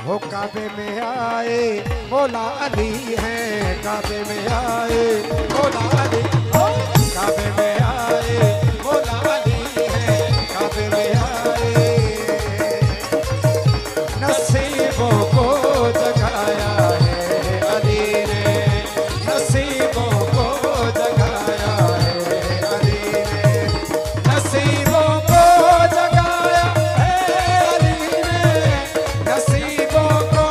हो काबे में आए मौला अली हैं, काबे में आए मौला अली, काबे में आए मौला अली हैं, काबे में आए। नसीबों को जगाया है अली ने, नसीबों को जगाया है अली ने, नसीबों को जगाया है अली ने, नसीबों को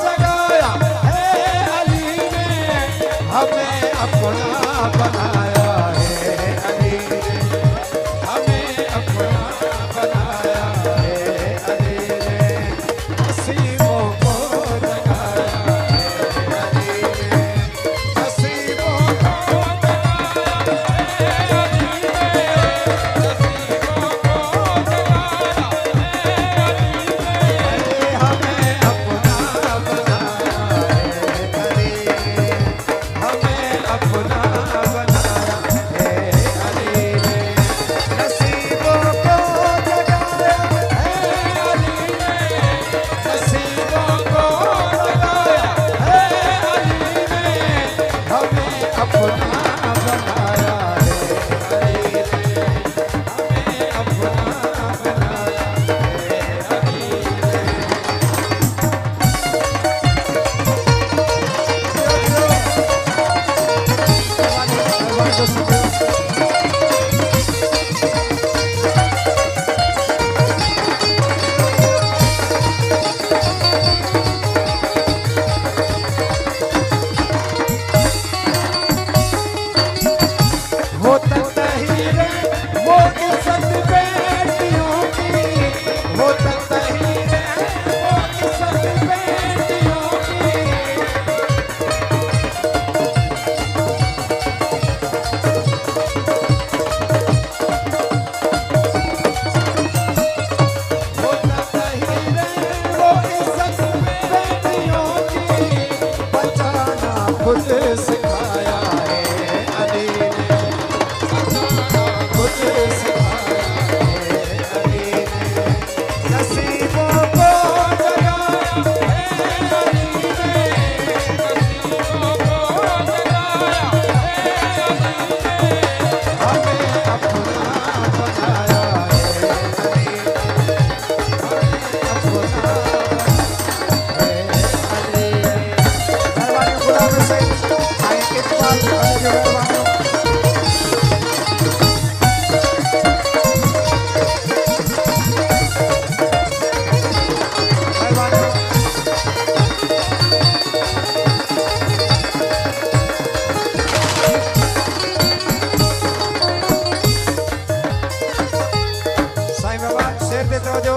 जगाया है अली ने, हमें अपना बनाया है अली ने, हमें अपना बनाया है अली ने, नसीबों को जगाया है अली ने, नसीबों को हमें अपना बनाया है अली ने, हमें अपना बनाया है अली ने, नसीबों को जगाया है अली ने, नसीबों को जगाया है अली ने, हमें अपना बनाया है अली ने, हमें अपना बनाया है अली वो तहीरे वो इज्जत बेटियों की, वो तहीरे वो इज्जत बेटियों की, वो तहीरे वो इज्जत बेटियों की, बचाना खुद सिखाया है अली ने, खुद सिखाया है अली ने, नसीबों को जगाया है अली ने, नसीबों को जगाया है अली ने, हमें अपना बनाया है अली ने, हमें अपना है अली ने। मेहरबानी खुदा में से आए इकबाल मेहरबानी साईं बाबा शेर देते हो जो